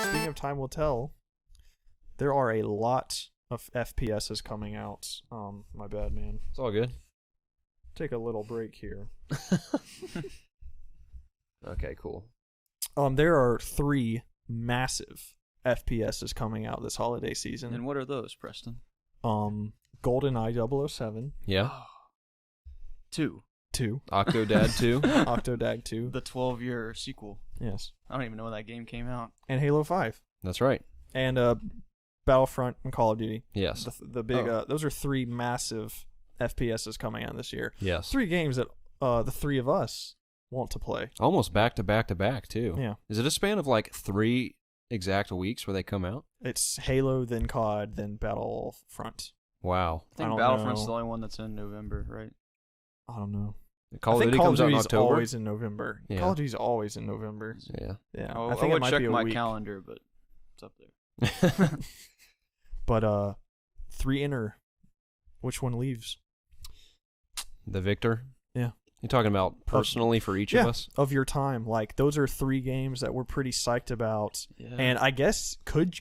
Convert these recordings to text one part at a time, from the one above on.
speaking of time will tell, there are a lot of FPSs coming out. My bad, man. It's all good. Take a little break here. Okay, cool. There are 3 massive FPSs coming out this holiday season. And what are those, Preston? GoldenEye 007. Yeah. 2. Octodad 2. Octodad 2. The 12-year sequel. Yes. I don't even know when that game came out. And Halo 5. That's right. And Battlefront and Call of Duty. Yes. The big. Those are 3 massive FPSs coming out this year. Yes. 3 games that the 3 of us want to play. Almost back to back to back, too. Yeah. Is it a span of like 3 exact weeks where they come out? It's Halo, then COD, then Battlefront. Wow. I think Battlefront's the only one that's in November, right? I don't know. Call of Duty comes out in October? Always in November. Yeah. Call of Duty's always in November. Yeah. Yeah. I think would it might check be a my week. calendar, but it's up there. But 3 enter. Which one leaves? The Victor? Yeah. You're talking about personally for each of us? Of your time. Like, those are 3 games that we're pretty psyched about. Yeah. And I guess, could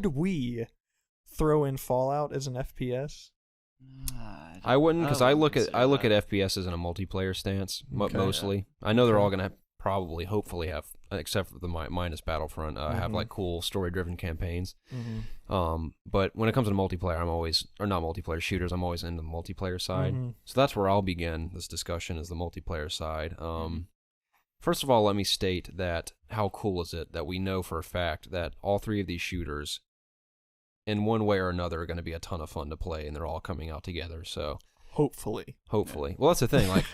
we throw in Fallout as an FPS? I wouldn't, because I look at that. FPSs in a multiplayer stance, Okay. mostly. I know they're all going to probably, hopefully have, except for the minus Battlefront, have like cool story-driven campaigns. Mm-hmm. But when it comes to multiplayer, not multiplayer shooters, I'm always in the multiplayer side. Mm-hmm. So that's where I'll begin this discussion, is the multiplayer side. First of all, let me state that how cool is it that we know for a fact that all 3 of these shooters, in one way or another, are going to be a ton of fun to play, and they're all coming out together. So Hopefully. Well, that's the thing. Like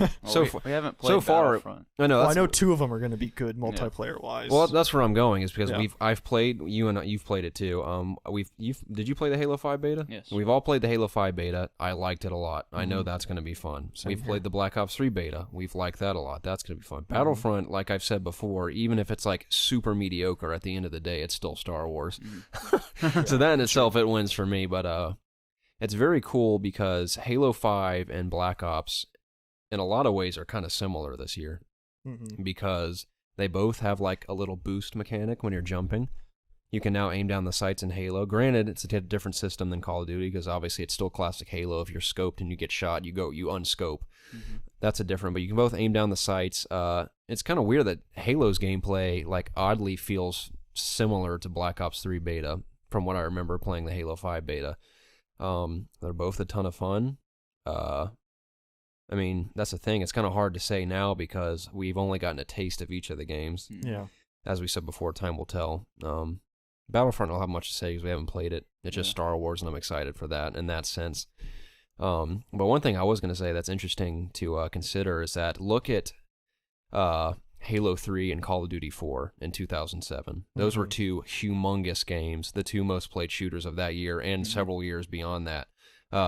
we haven't played so far, Battlefront. I know. I know 2 of them are going to be good multiplayer wise. Well, that's where I'm going, is because Yeah. I've played, you've played it too. Did you play the Halo 5 beta? Yes. We've all played the Halo 5 beta. I liked it a lot. I know that's going to be fun. We've played the Black Ops 3 beta. We've liked that a lot. That's going to be fun. Battlefront, like I've said before, even if it's like super mediocre, at the end of the day, it's still Star Wars. So that in itself, it wins for me. But it's very cool because Halo 5 and Black Ops, in a lot of ways, are kind of similar this year. Because they both have like a little boost mechanic when you're jumping. You can now aim down the sights in Halo. Granted, it's a different system than Call of Duty, because obviously it's still classic Halo. If you're scoped and you get shot, you unscope. That's a different, but you can both aim down the sights. It's kind of weird that Halo's gameplay like oddly feels similar to Black Ops 3 beta from what I remember playing the Halo 5 beta. They're both a ton of fun. I mean, that's the thing. It's kind of hard to say now because we've only gotten a taste of each of the games. Yeah. As we said before, time will tell. Battlefront will have much to say because we haven't played it. It's just Star Wars, and I'm excited for that in that sense. But one thing I was going to say that's interesting to consider is that look at Halo 3 and Call of Duty 4 in 2007. Those were 2 humongous games, the 2 most played shooters of that year and several years beyond that.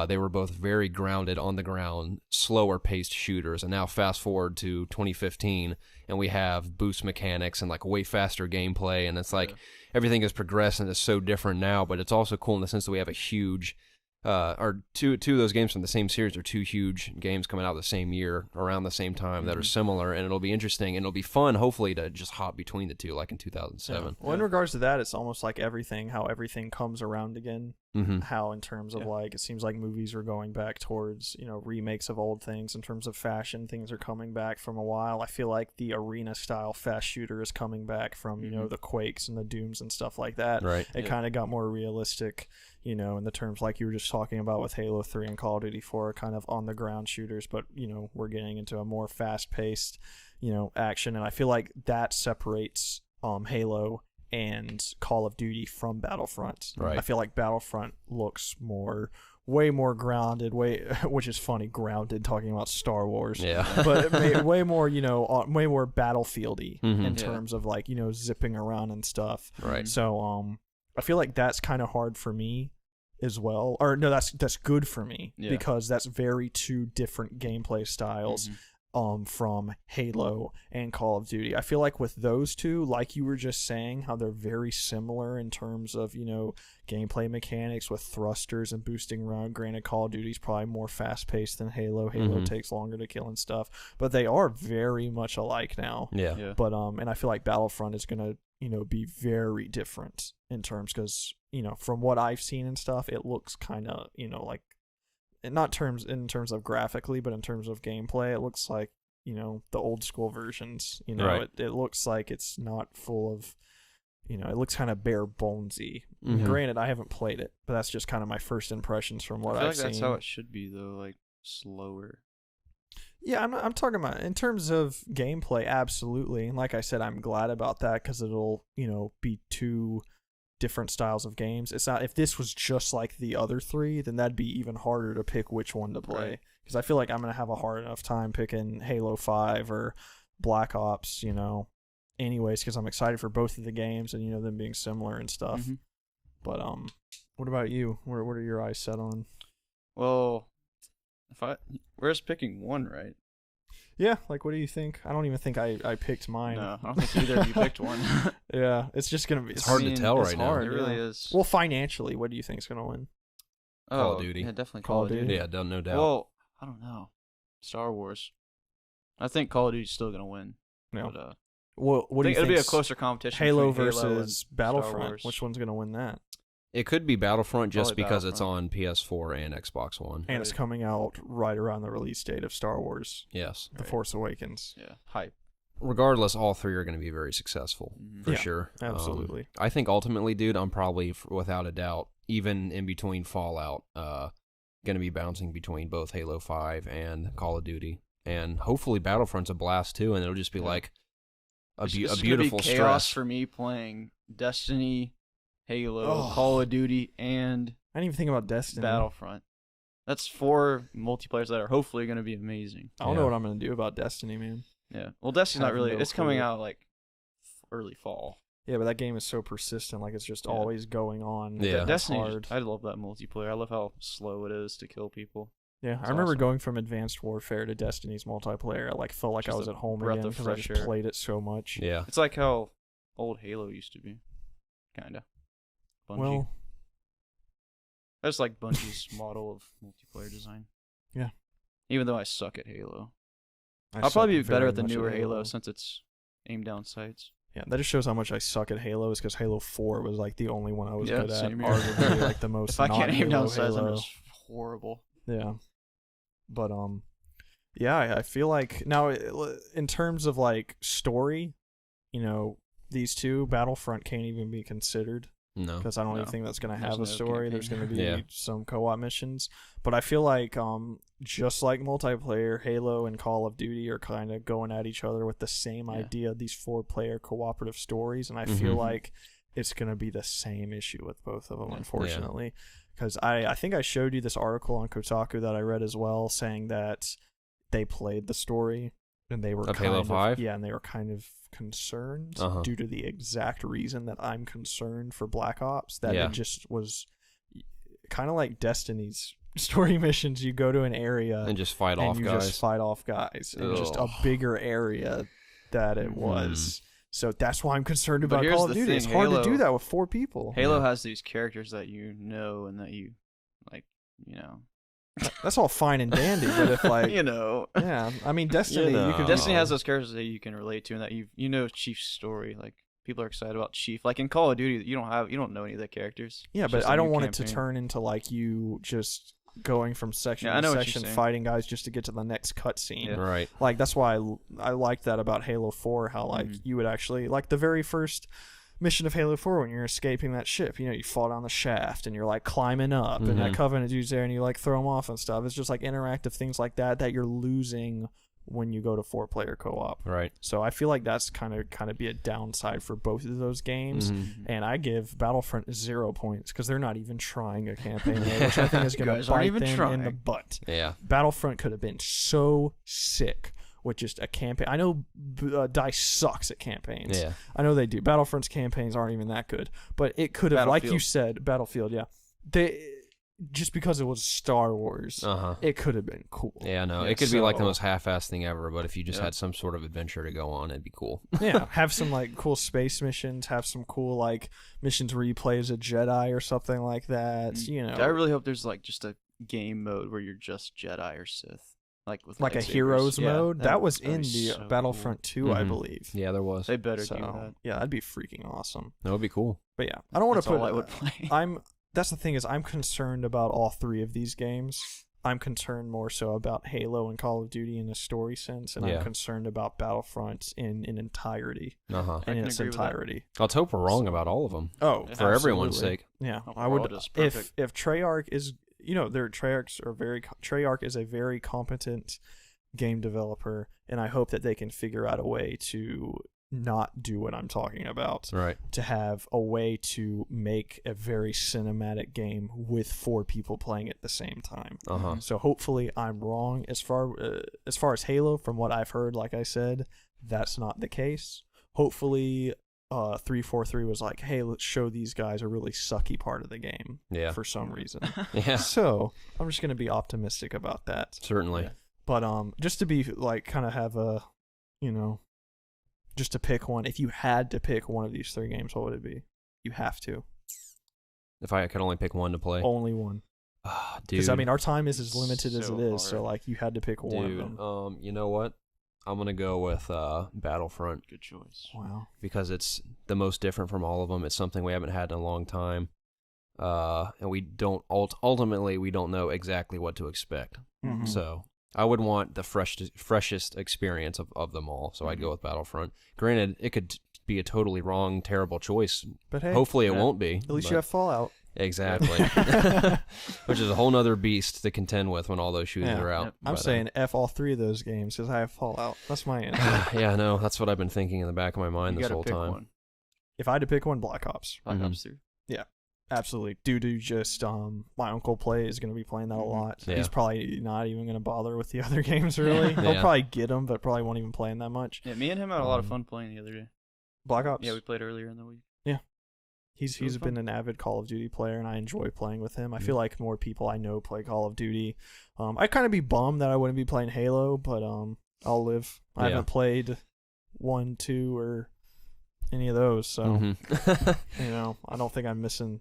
They were both very grounded, on the ground, slower paced shooters. And now fast forward to 2015, and we have boost mechanics and like way faster gameplay. And it's like everything has progressed and it's so different now, but it's also cool in the sense that we have a huge, or two of those games from the same series are 2 huge games coming out the same year around the same time that are similar. And it'll be interesting and it'll be fun, hopefully, to just hop between the 2 like in 2007. Yeah. Well, in regards to that, it's almost like how everything comes around again. How in terms of like, it seems like movies are going back towards, remakes of old things. In terms of fashion, things are coming back from a while. I feel like the arena style fast shooter is coming back from, the Quakes and the Dooms and stuff like that. Right. It kind of got more realistic, in the terms like you were just talking about with Halo 3 and Call of Duty 4, kind of on the ground shooters, but, we're getting into a more fast paced, action. And I feel like that separates Halo and Call of Duty from Battlefront. Right. I feel like Battlefront looks way more grounded, which is funny, grounded, talking about Star Wars. Yeah. But way more, way more battlefieldy in terms of like, zipping around and stuff. Right. So I feel like that's kind of hard for me as well. Or no, that's good for me because that's very 2 different gameplay styles. From Halo and Call of Duty. I feel like with those 2, like you were just saying, how they're very similar in terms of, gameplay mechanics with thrusters and boosting around. Granted, Call of Duty's probably more fast-paced than Halo. Halo takes longer to kill and stuff. But they are very much alike now. Yeah. But, and I feel like Battlefront is going to, be very different in terms, because from what I've seen and stuff, it looks kind of like, not in terms of graphically, but in terms of gameplay, it looks like the old school versions. Right. It looks like it's not full of, it looks kind of bare bonesy. Mm-hmm. Granted, I haven't played it, but that's just kind of my first impressions from what I've seen. That's how it should be though, like slower. Yeah, I'm talking about in terms of gameplay, absolutely. And like I said, I'm glad about that, because it'll, be two different styles of games. It's not, if this was just like the other three, then that'd be even harder to pick which one to play. Because I feel like I'm going to have a hard enough time picking Halo 5 or Black Ops, anyways, because I'm excited for both of the games and, them being similar and stuff. Mm-hmm. But, what about you? What are your eyes set on? Well, we're just picking one, right? Yeah, like, what do you think? I don't even think I picked mine. No, I don't think either of you picked one. Yeah, it's just gonna be. It's hard to tell right now. It really is. Well, financially, what do you think is gonna win? Call of Duty. Yeah, definitely Call of Duty. Yeah, no doubt. Well, I don't know. Star Wars. I think Call of Duty's still gonna win. No. But, what do you think? It'll be a closer competition. Halo versus Battlefront. Which one's gonna win that? It could be Battlefront just because it's on PS4 and Xbox One. And it's coming out right around the release date of Star Wars. Yes. The Force Awakens. Yeah. Hype. Regardless, all three are going to be very successful, for sure. Absolutely. I think ultimately, dude, I'm probably, without a doubt, even in between Fallout, going to be bouncing between both Halo 5 and Call of Duty. And hopefully Battlefront's a blast, too, and it'll just be like a beautiful chaos stress. For me playing Destiny, Halo, Call of Duty, and I didn't even think about Destiny. Battlefront. That's 4 multiplayers that are hopefully going to be amazing. I don't know what I'm going to do about Destiny, man. Yeah. Well, Destiny's not really. It's coming out like early fall. Yeah, but that game is so persistent. Like, it's just always going on. Yeah. Destiny's hard. I love that multiplayer. I love how slow it is to kill people. Yeah, I remember going from Advanced Warfare to Destiny's multiplayer. I felt like I was at home again because I just played it so much. Yeah. It's like how old Halo used to be. Kind of. Bungie. Well, I just like Bungie's model of multiplayer design. Yeah. Even though I suck at Halo. I'll probably be better at the newer Halo since it's aim down sights. Yeah, that just shows how much I suck at Halo, is because Halo 4 was like the only one I was good at. Same here. Arguably like the most if I can't aim down sights, I'm Halo. just horrible. Yeah. But yeah, I feel like now in terms of like story, these two, Battlefront can't even be considered. No, because I don't even think that's going to have a story. There's going to be Yeah. some co-op missions, but I feel like just like multiplayer, Halo and Call of Duty are kind of going at each other with the same idea, these 4-player cooperative stories, and I feel like it's going to be the same issue with both of them, unfortunately. Because I think I showed you this article on Kotaku that I read as well, saying that they played the story and they were of Halo 5? Yeah, and they were kind of concerned due to the exact reason that I'm concerned for Black Ops, that it just was kind of like Destiny's story missions. You go to an area and just fight off guys. Just fight off guys in just a bigger area that it was. So that's why I'm concerned about Call of Duty. It's hard to do that with 4 people. Halo has these characters that and that you like, That's all fine and dandy, but if like yeah, I mean Destiny, Destiny has those characters that you can relate to, and that Chief's story. Like, people are excited about Chief. Like in Call of Duty, you don't know any of the characters. Yeah, but I don't want it to turn into like you just going from section to section fighting guys just to get to the next cutscene. Yeah. Right. Like that's why I like that about Halo 4. How like you would actually like the very first mission of Halo 4 when you're escaping that ship, you fall down the shaft and you're like climbing up and that Covenant dude's there and you like throw them off and stuff. It's just like interactive things like that you're losing when you go to 4-player co-op. Right. So I feel like that's kind of be a downside for both of those games. And I give Battlefront 0 points because they're not even trying a campaign mode, which I think is going to bite them in the butt. Yeah. Battlefront could have been so sick with just a campaign. I know DICE sucks at campaigns. Yeah. I know they do. Battlefront's campaigns aren't even that good. But it could have, like you said, Battlefield, yeah. Just because it was Star Wars, it could have been cool. Yeah, no. It could be like the most half-assed thing ever, but if you just had some sort of adventure to go on, it'd be cool. Yeah, have some like cool space missions, have some cool like missions where you play as a Jedi or something like that, I really hope there's like just a game mode where you're just Jedi or Sith. like a heroes mode. That was in the so Battlefront 2, I believe. Yeah, there was. They better do that. Yeah, that'd be freaking awesome. That would be cool. But yeah, I don't want to put. All I would play. That's the thing is, I'm concerned about all three of these games. I'm concerned more so about Halo and Call of Duty in a story sense, and I'm concerned about Battlefront in entirety. In its entirety. Let's hope we're wrong about all of them. Oh, for everyone's sake. Yeah, I would. If Treyarch is, Treyarch is a very competent game developer, and I hope that they can figure out a way to not do what I'm talking about. Right. To have a way to make a very cinematic game with 4 people playing at the same time. So hopefully I'm wrong. As far as Halo, from what I've heard, like I said, that's not the case. Hopefully 343 was like, hey, let's show these guys a really sucky part of the game for some reason. So I'm just going to be optimistic about that. Certainly. But just to be like, kind of have a, just to pick one. If you had to pick one of these 3 games, what would it be? You have to. If I could only pick one to play? Only one. Because, our time is as limited as it is, hard. so, like, you had to pick one of them. You know what? I'm going to go with Battlefront. Good choice. Wow. Because it's the most different from all of them. It's something we haven't had in a long time. And we don't, ultimately, we don't know exactly what to expect. So I would want the freshest experience of them all, so I'd go with Battlefront. Granted, it could be a totally wrong, terrible choice, but hey, hopefully it won't be. At least you have Fallout. Exactly. Which is a whole nother beast to contend with when all those shooters are out. I'm saying F all 3 of those games because I have Fallout. That's my answer. Yeah, no, that's what I've been thinking in the back of my mind this whole time. One. If I had to pick one, Black Ops. Black Ops 3. Yeah. Absolutely. Due to just my uncle is going to be playing that a lot. Yeah. He's probably not even going to bother with the other games, really. He'll probably get them, but probably won't even play them that much. Yeah, me and him had a lot of fun playing the other day. Black Ops? Yeah, we played earlier in the week. Yeah. He's been an avid Call of Duty player, and I enjoy playing with him. I feel like more people I know play Call of Duty. I'd kind of be bummed that I wouldn't be playing Halo, but I'll live. I haven't played 1, 2, or any of those, so I don't think I'm missing.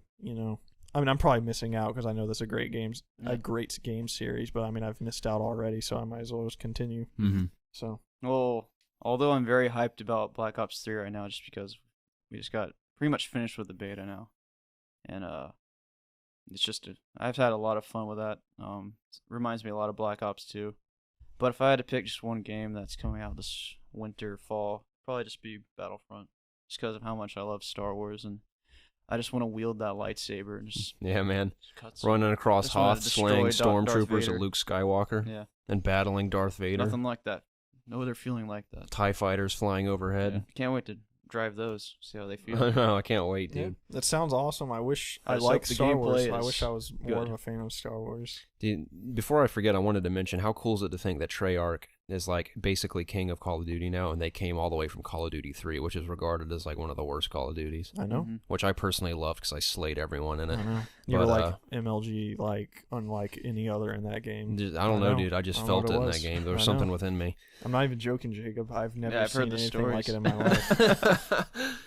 I'm probably missing out because I know this is a great game series, but I've missed out already, so I might as well just continue. So, well, although I'm very hyped about Black Ops 3 right now, just because we just got pretty much finished with the beta now, and it's just I've had a lot of fun with that. It reminds me a lot of Black Ops 2, but if I had to pick just one game that's coming out this winter, fall, probably just be Battlefront, just because of how much I love Star Wars and I just want to wield that lightsaber and just running across Hoth, slaying stormtroopers of of Luke Skywalker, and battling Darth Vader. Nothing like that. No other feeling like that. TIE fighters flying overhead. Yeah. Can't wait to drive those. See how they feel. No, I can't wait, dude. Yeah, that sounds awesome. I wish I liked Star Wars. I wish I was more of a fan of Star Wars. Dude, before I forget, I wanted to mention how cool is it to think that Treyarch is like basically king of Call of Duty now, and they came all the way from Call of Duty 3, which is regarded as like one of the worst Call of Duties. I know. Which I personally loved because I slayed everyone in it. I know. You were like MLG, like unlike any other in that game. I don't know, dude. I just felt it in that game. There was something within me. I'm not even joking, Jacob. I've never seen anything stories. like it in my life.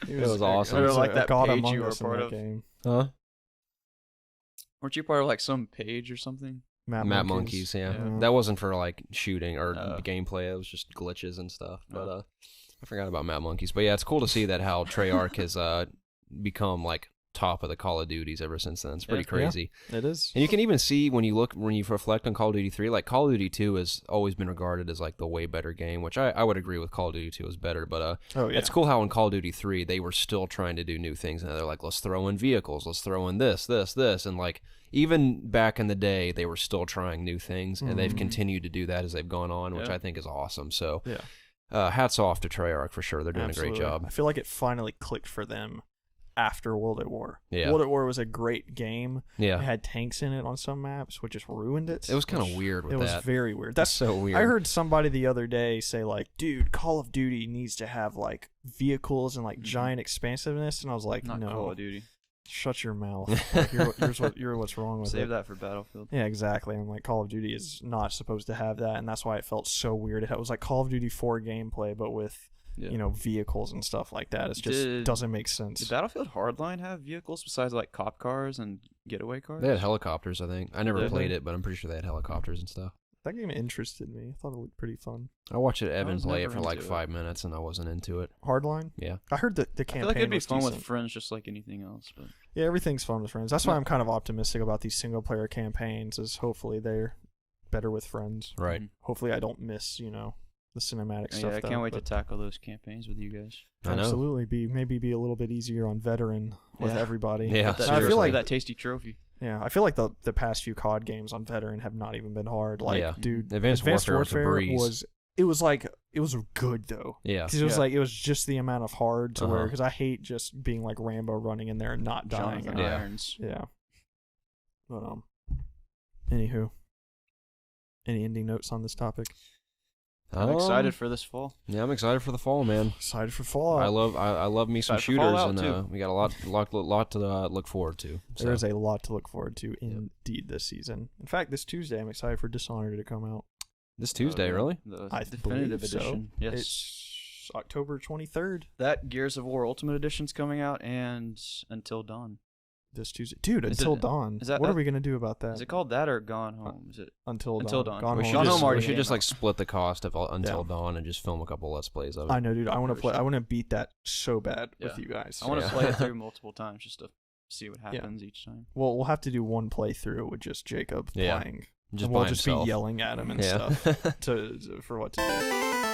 It was awesome. It was like that God page Among you were Us part in of. that game. Huh? Weren't you part of like some page or something? Map Monkeys, yeah. That wasn't for like shooting or gameplay. It was just glitches and stuff. But I forgot about Map Monkeys. But yeah, it's cool to see that how Treyarch has become like top of the Call of Duties ever since then. It's pretty crazy. Yeah, it is. And you can even see when you reflect on Call of Duty 3, like Call of Duty 2 has always been regarded as like the way better game, which I would agree with. Call of Duty 2 is better, but it's cool how in Call of Duty 3 they were still trying to do new things, and they're like, let's throw in vehicles, let's throw in this, and like even back in the day they were still trying new things, and they've continued to do that as they've gone on, which I think is awesome. So hats off to Treyarch for sure. They're doing a great job. I feel like it finally clicked for them after World at War. Yeah. World at War was a great game. Yeah. It had tanks in it on some maps, which just ruined it. It was kind of weird with that. It was very weird. That's so weird. I heard somebody the other day say like, dude, Call of Duty needs to have like vehicles and like giant expansiveness, and I was like, Not no. Call of Duty. Shut your mouth. Like, you're what's wrong with it. Save that for Battlefield. Yeah, exactly. I'm like, Call of Duty is not supposed to have that, and that's why it felt so weird. It was like Call of Duty 4 gameplay, but with vehicles and stuff like that. It just doesn't make sense. Did Battlefield Hardline have vehicles besides like cop cars and getaway cars? They had helicopters, I think. I never played it, but I'm pretty sure they had helicopters and stuff. That game interested me. I thought it looked pretty fun. I watched Evan was play it never for like into it. 5 minutes, and I wasn't into it. Hardline? Yeah. I heard the I campaign feel like it'd be was fun decent. with friends, just like anything else. But Yeah, everything's fun with friends. That's why I'm kind of optimistic about these single-player campaigns, is hopefully they're better with friends. Right. Hopefully I don't miss, the cinematic stuff. I can't wait to tackle those campaigns with you guys. I know. Absolutely. Maybe be a little bit easier on veteran with everybody. Yeah. I feel like that tasty trophy. Yeah, I feel like the past few COD games on veteran have not even been hard. Like, Yeah. dude, Advanced Warfare was a breeze. it was good though. Yeah. 'Cause it was just the amount of hard to where, because I hate just being like Rambo running in there and not dying. Jonathan Irons. Yeah. But anywho, any ending notes on this topic? I'm excited for this fall. Yeah, I'm excited for the fall, man. Excited for Fallout. I love me some Excited for shooters, Fallout, and we got a lot to look forward to. So. There is a lot to look forward to indeed this season. In fact, this Tuesday I'm excited for Dishonored to come out. This Tuesday, really? The I definitive believe so. edition. Yes. It's October 23rd. That Gears of War Ultimate Edition's coming out, and Until Dawn. This Tuesday. Dude, Is Until it- Dawn. is that- What are we going to do about that? Is it called that or Gone Home? Is it Until Until Dawn. Dawn? Gone We Home. should Gone just, Home already we should came just like out. split the cost of Until Dawn and just film a couple Let's Plays of it. I know, dude. I want to play. I want to beat that so bad Yeah. with you guys. I want to Yeah. play it through multiple times just to see what happens each time. Well, we'll have to do one playthrough with just Jacob Yeah. playing. Just And by we'll just himself. be yelling at him and Yeah. stuff for what to do.